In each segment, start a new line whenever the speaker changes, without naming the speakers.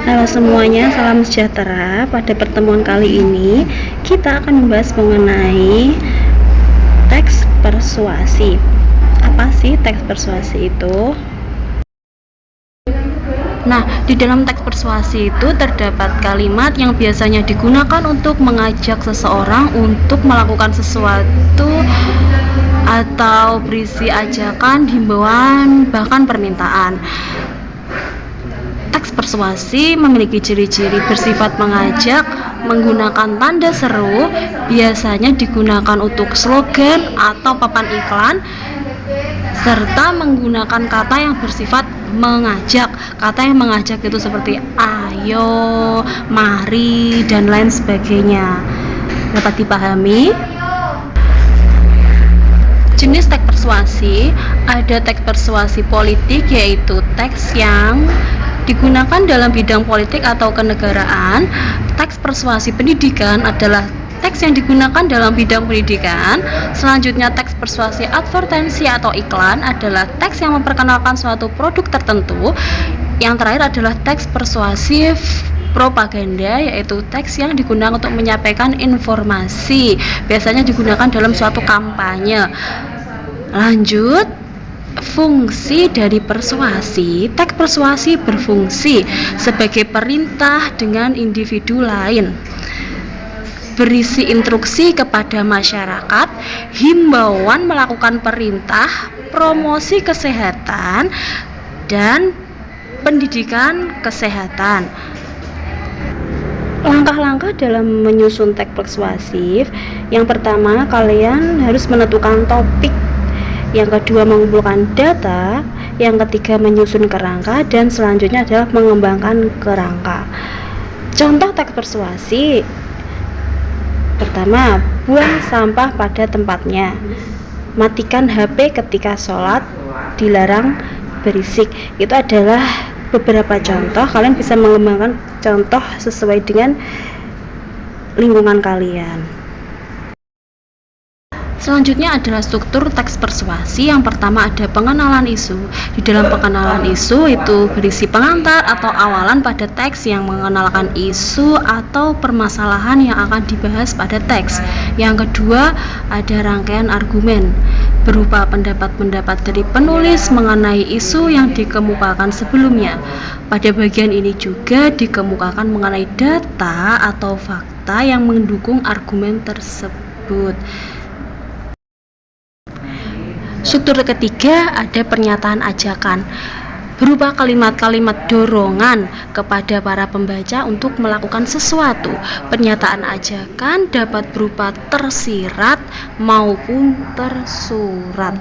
Halo semuanya, salam sejahtera. Pada pertemuan kali ini kita akan membahas mengenai teks persuasi. Apa sih teks persuasi itu? Nah, di dalam teks persuasi itu terdapat kalimat yang biasanya digunakan untuk mengajak seseorang untuk melakukan sesuatu atau berisi ajakan, himbauan, bahkan permintaan. Teks persuasi memiliki ciri-ciri bersifat mengajak, menggunakan tanda seru, biasanya digunakan untuk slogan atau papan iklan, serta menggunakan kata yang bersifat mengajak. Kata yang mengajak itu seperti ayo, mari, dan lain sebagainya. Dapat dipahami? Jenis teks persuasi, ada teks persuasi politik, yaitu teks yang digunakan dalam bidang politik atau kenegaraan. Teks persuasi pendidikan adalah teks yang digunakan dalam bidang pendidikan. Selanjutnya, teks persuasi advertensi atau iklan adalah teks yang memperkenalkan suatu produk tertentu. Yang terakhir adalah teks persuasif propaganda, yaitu teks yang digunakan untuk menyampaikan informasi, biasanya digunakan dalam suatu kampanye. Lanjut, fungsi dari persuasi. Teks persuasi berfungsi sebagai perintah dengan individu lain, berisi instruksi kepada masyarakat, himbauan melakukan perintah, promosi kesehatan, dan pendidikan kesehatan. Langkah-langkah dalam menyusun teks persuasif: yang pertama, kalian harus menentukan topik. Yang kedua, mengumpulkan data. Yang ketiga, menyusun kerangka. Dan selanjutnya adalah mengembangkan kerangka. Contoh teks persuasi: pertama, buang sampah pada tempatnya, matikan HP ketika sholat, dilarang berisik. Itu adalah beberapa contoh. Kalian bisa mengembangkan contoh sesuai dengan lingkungan kalian. Selanjutnya adalah struktur teks persuasi. Yang pertama ada pengenalan isu. Di dalam pengenalan isu itu berisi pengantar atau awalan pada teks yang mengenalkan isu atau permasalahan yang akan dibahas pada teks. Yang kedua ada rangkaian argumen, berupa pendapat-pendapat dari penulis mengenai isu yang dikemukakan sebelumnya. Pada bagian ini juga dikemukakan mengenai data atau fakta yang mendukung argumen tersebut. Struktur ketiga ada pernyataan ajakan, berupa kalimat-kalimat dorongan kepada para pembaca untuk melakukan sesuatu. Pernyataan ajakan dapat berupa tersirat maupun tersurat.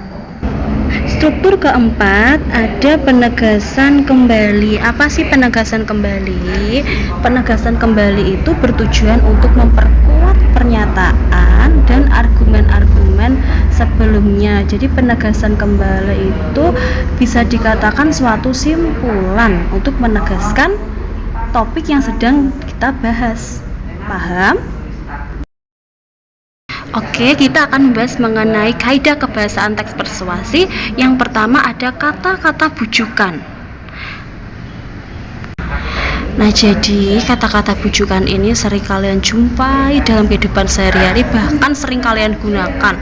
Struktur keempat ada penegasan kembali. Apa sih penegasan kembali? Penegasan kembali itu bertujuan untuk memperkuat pernyataan dan argumen-argumen sebelumnya. Jadi penegasan kembali itu bisa dikatakan suatu simpulan untuk menegaskan topik yang sedang kita bahas. Paham? Oke, kita akan membahas mengenai kaidah kebahasaan teks persuasi. Yang pertama ada kata-kata bujukan. Nah, jadi kata-kata bujukan ini sering kalian jumpai dalam kehidupan sehari-hari, bahkan sering kalian gunakan.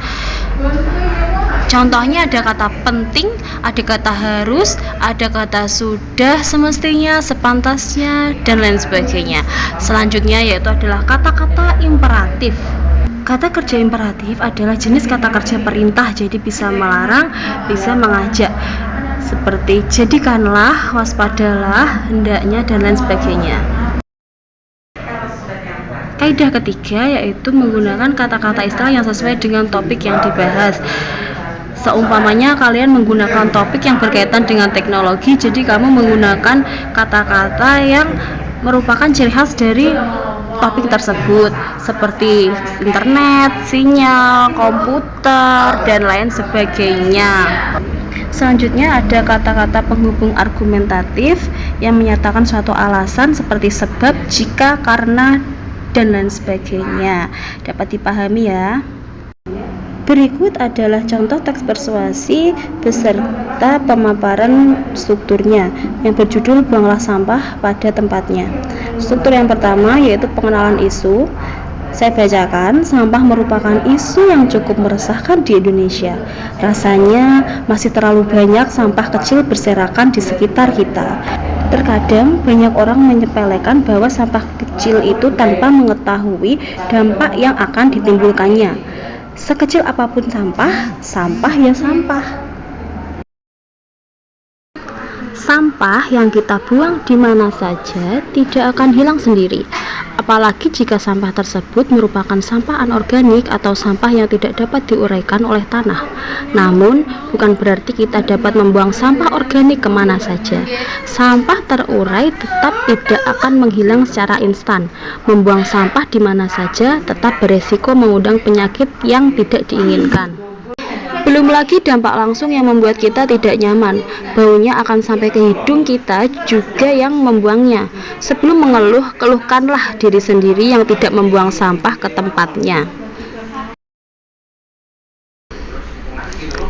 Contohnya ada kata penting, ada kata harus, ada kata sudah, semestinya, sepantasnya, dan lain sebagainya. Selanjutnya yaitu adalah kata-kata imperatif. Kata kerja imperatif adalah jenis kata kerja perintah, jadi bisa melarang, bisa mengajak, seperti jadikanlah, waspadalah, hendaknya, dan lain sebagainya. Kaidah ketiga yaitu menggunakan kata-kata istilah yang sesuai dengan topik yang dibahas. Seumpamanya kalian menggunakan topik yang berkaitan dengan teknologi, jadi kamu menggunakan kata-kata yang merupakan ciri khas dari topik tersebut, seperti internet, sinyal, komputer, dan lain sebagainya. Selanjutnya ada kata-kata penghubung argumentatif yang menyatakan suatu alasan seperti sebab, jika, karena, dan lain sebagainya. Dapat dipahami ya? Berikut adalah contoh teks persuasi beserta pemaparan strukturnya yang berjudul Buanglah Sampah Pada Tempatnya. Struktur yang pertama yaitu pengenalan isu. Saya bacakan, sampah merupakan isu yang cukup meresahkan di Indonesia. Rasanya masih terlalu banyak sampah kecil berserakan di sekitar kita. Terkadang banyak orang menyepelekan bahwa sampah kecil itu tanpa mengetahui dampak yang akan ditimbulkannya. Sekecil apapun sampah, sampah ya sampah. Sampah yang kita buang di mana saja tidak akan hilang sendiri. Apalagi jika sampah tersebut merupakan sampah anorganik atau sampah yang tidak dapat diuraikan oleh tanah. Namun, bukan berarti kita dapat membuang sampah organik kemana saja. Sampah terurai tetap tidak akan menghilang secara instan. Membuang sampah di mana saja tetap beresiko mengundang penyakit yang tidak diinginkan. Belum lagi dampak langsung yang membuat kita tidak nyaman. Baunya akan sampai ke hidung kita juga yang membuangnya. Sebelum mengeluh, keluhkanlah diri sendiri yang tidak membuang sampah ke tempatnya.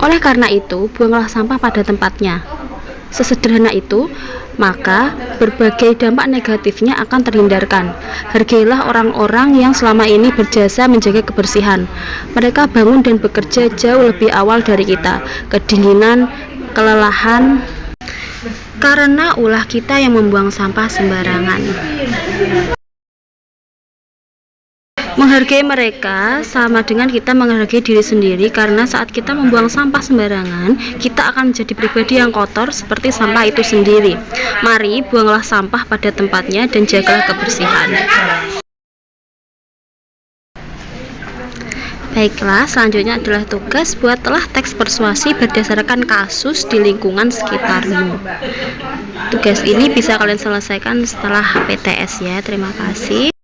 Oleh karena itu, buanglah sampah pada tempatnya. Sesederhana itu, maka berbagai dampak negatifnya akan terhindarkan. Hargailah orang-orang yang selama ini berjasa menjaga kebersihan. Mereka bangun dan bekerja jauh lebih awal dari kita. Kedinginan, kelelahan, karena ulah kita yang membuang sampah sembarangan. Menghargai mereka sama dengan kita menghargai diri sendiri, karena saat kita membuang sampah sembarangan, kita akan menjadi pribadi yang kotor seperti sampah itu sendiri. Mari buanglah sampah pada tempatnya dan jagalah kebersihan. Baiklah, selanjutnya adalah tugas buatlah teks persuasi berdasarkan kasus di lingkungan sekitarmu. Tugas ini bisa kalian selesaikan setelah PTS ya. Terima kasih.